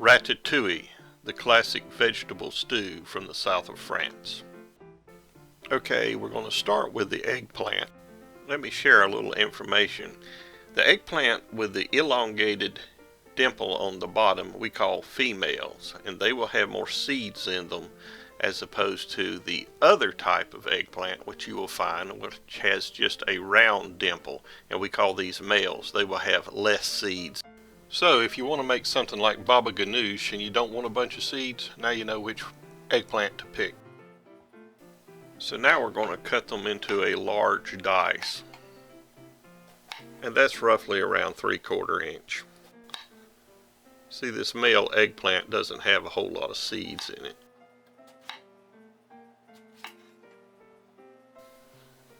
Ratatouille, the classic vegetable stew from the south of France. Okay, we're going to start with the eggplant. Let me share a little information. The eggplant with the elongated dimple on the bottom we call females, and they will have more seeds in them as opposed to the other type of eggplant which you will find which has just a round dimple, and we call these males. They will have less seeds. So if you want to make something like baba ganoush and you don't want a bunch of seeds, now you know which eggplant to pick. So now we're going to cut them into a large dice, and that's roughly around 3/4 inch. See, this male eggplant doesn't have a whole lot of seeds in it.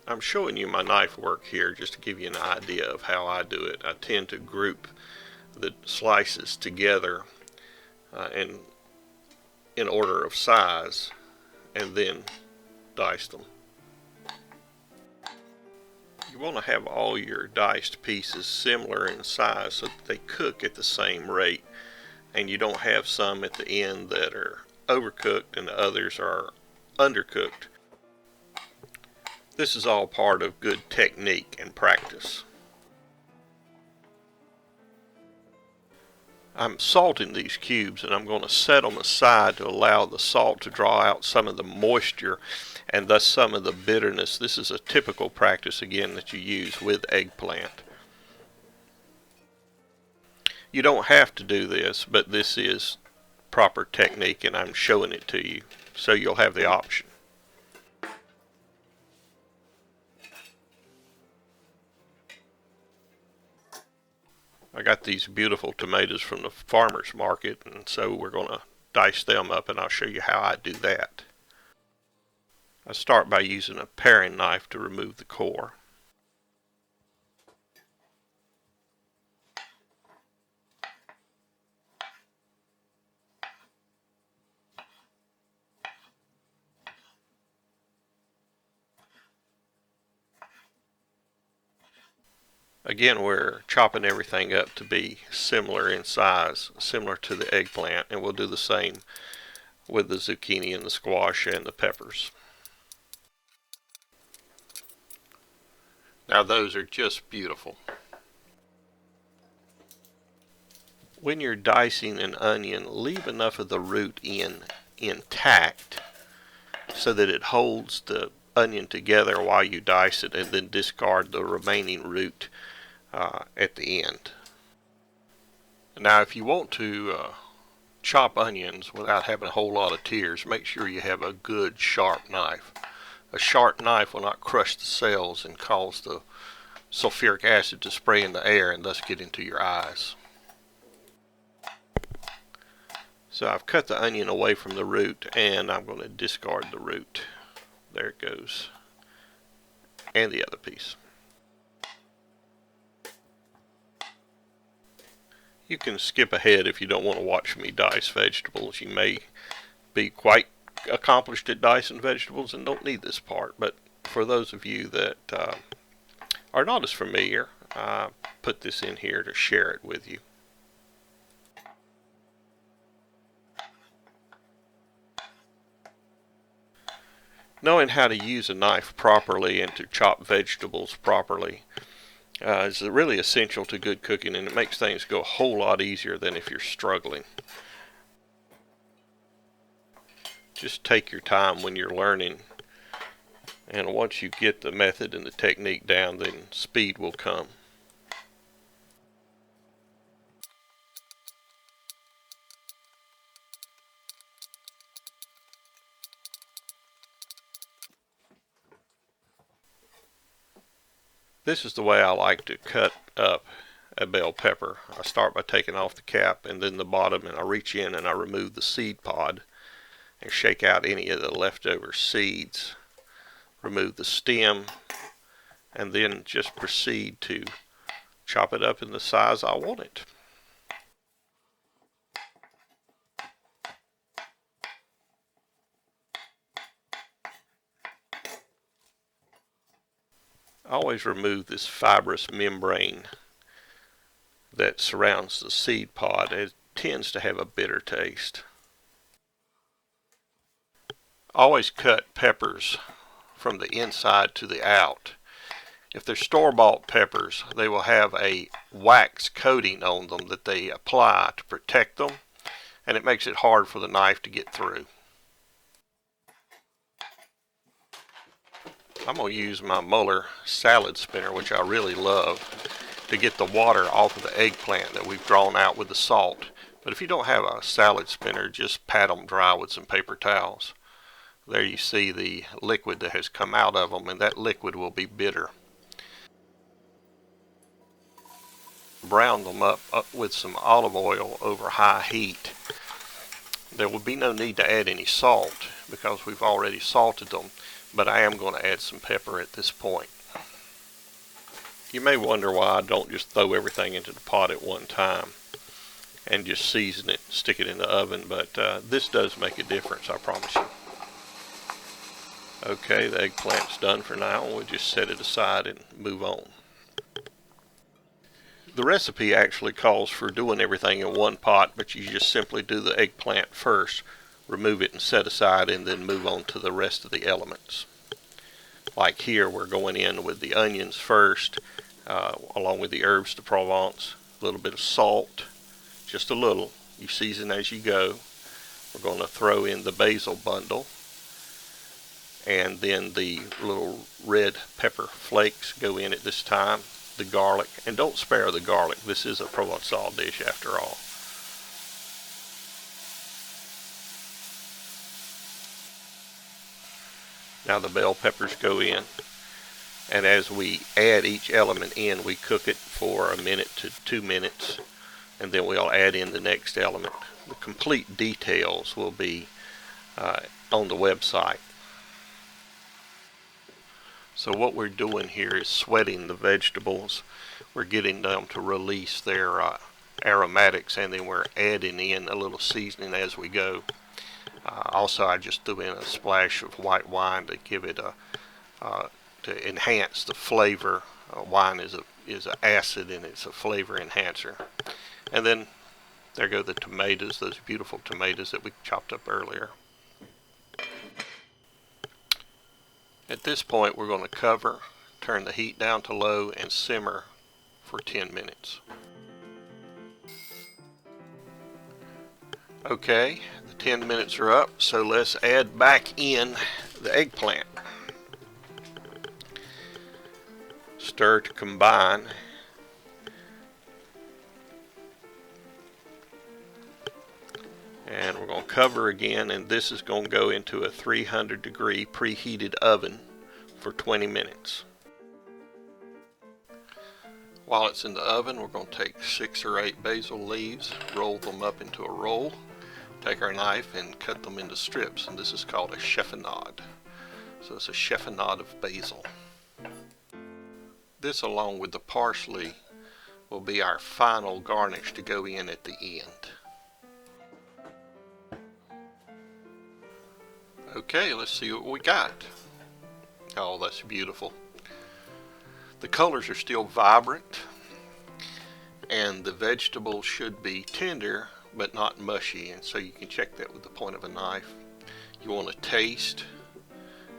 I'm showing you my knife work here just to give you an idea of how I do it. I tend to group the slices together and in order of size, and then dice them. You want to have all your diced pieces similar in size so that they cook at the same rate, and you don't have some at the end that are overcooked and the others are undercooked. This is all part of good technique and practice. I'm salting these cubes, and I'm going to set them aside to allow the salt to draw out some of the moisture and thus some of the bitterness. This is a typical practice, again, that you use with eggplant. You don't have to do this, but this is proper technique, and I'm showing it to you so you'll have the option. I got these beautiful tomatoes from the farmer's market, and so we're going to dice them up, and I'll show you how I do that. I start by using a paring knife to remove the core. Again, we're chopping everything up to be similar in size, similar to the eggplant, and we'll do the same with the zucchini and the squash and the peppers. Now those are just beautiful. When you're dicing an onion, leave enough of the root intact so that it holds the onion together while you dice it, and then discard the remaining root at the end. Now if you want to chop onions without having a whole lot of tears, make sure you have a good sharp knife. A sharp knife will not crush the cells and cause the sulfuric acid to spray in the air and thus get into your eyes. So I've cut the onion away from the root, and I'm going to discard the root. There it goes. And the other piece. You can skip ahead if you don't want to watch me dice vegetables. You may be quite accomplished at dicing vegetables and don't need this part, but for those of you that are not as familiar, I put this in here to share it with you. Knowing how to use a knife properly and to chop vegetables properly is really essential to good cooking, and it makes things go a whole lot easier than if you're struggling. Just take your time when you're learning, and once you get the method and the technique down, then speed will come. This is the way I like to cut up a bell pepper. I start by taking off the cap and then the bottom, and I reach in and I remove the seed pod and shake out any of the leftover seeds. Remove the stem, and then just proceed to chop it up in the size I want it. I always remove this fibrous membrane that surrounds the seed pod. tends to have a bitter taste. Always cut peppers from the inside to the out. If they're store-bought peppers, they will have a wax coating on them that they apply to protect them, and it makes it hard for the knife to get through. I'm going to use my Muller salad spinner, which I really love, to get the water off of the eggplant that we've drawn out with the salt. But if you don't have a salad spinner, just pat them dry with some paper towels. There you see the liquid that has come out of them, and that liquid will be bitter. Brown them up with some olive oil over high heat. There will be no need to add any salt because we've already salted them, but I am going to add some pepper at this point. You may wonder why I don't just throw everything into the pot at one time and just season it, stick it in the oven, but this does make a difference, I promise you. Okay, the eggplant's done for now. We'll just set it aside and move on. The recipe actually calls for doing everything in one pot, but you just simply do the eggplant first, remove it and set aside, and then move on to the rest of the elements. Like here, we're going in with the onions first, along with the herbes de Provence, a little bit of salt, just a little. You season as you go. We're going to throw in the basil bundle, and then the little red pepper flakes go in at this time, the garlic, and don't spare the garlic. This is a Provençal dish after all. Now the bell peppers go in, and as we add each element in, we cook it for 1 minute to 2 minutes, and then we'll add in the next element. The complete details will be on the website. So what we're doing here is sweating the vegetables. We're getting them to release their aromatics, and then we're adding in a little seasoning as we go. Also, I just threw in a splash of white wine to give it to enhance the flavor. Wine is an acid, and it's a flavor enhancer. And then there go the tomatoes, those beautiful tomatoes that we chopped up earlier. At this point, we're going to cover, turn the heat down to low, and simmer for 10 minutes. Okay, the 10 minutes are up, so let's add back in the eggplant. Stir to combine. And we're going to cover again, and this is going to go into a 300-degree preheated oven for 20 minutes. While it's in the oven, we're going to take 6 or 8 basil leaves, roll them up into a roll, take our knife and cut them into strips, and this is called a chiffonade. So it's a chiffonade of basil. This, along with the parsley, will be our final garnish to go in at the end. Okay, let's see what we got. Oh, that's beautiful. The colors are still vibrant, and the vegetables should be tender but not mushy, and so you can check that with the point of a knife. You want to taste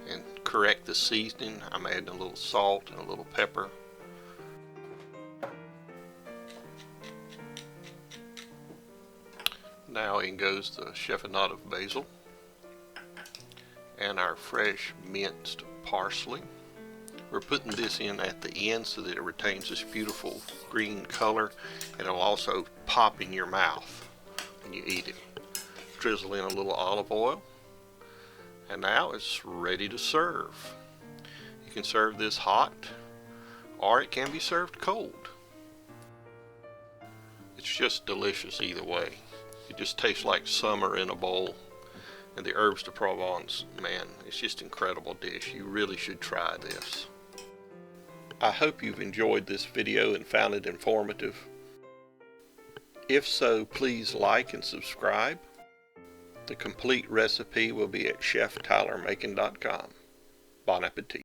and correct the seasoning. I'm adding a little salt and a little pepper. Now in goes the chiffonade of basil and our fresh minced parsley. We're putting this in at the end so that it retains this beautiful green color, and it'll also pop in your mouth when you eat it. Drizzle in a little olive oil, and now it's ready to serve. You can serve this hot, or it can be served cold. It's just delicious either way. It just tastes like summer in a bowl. And the herbes de Provence, man, it's just an incredible dish. You really should try this. I hope you've enjoyed this video and found it informative. If so, please like and subscribe. The complete recipe will be at cheftylermacon.com. Bon appetit.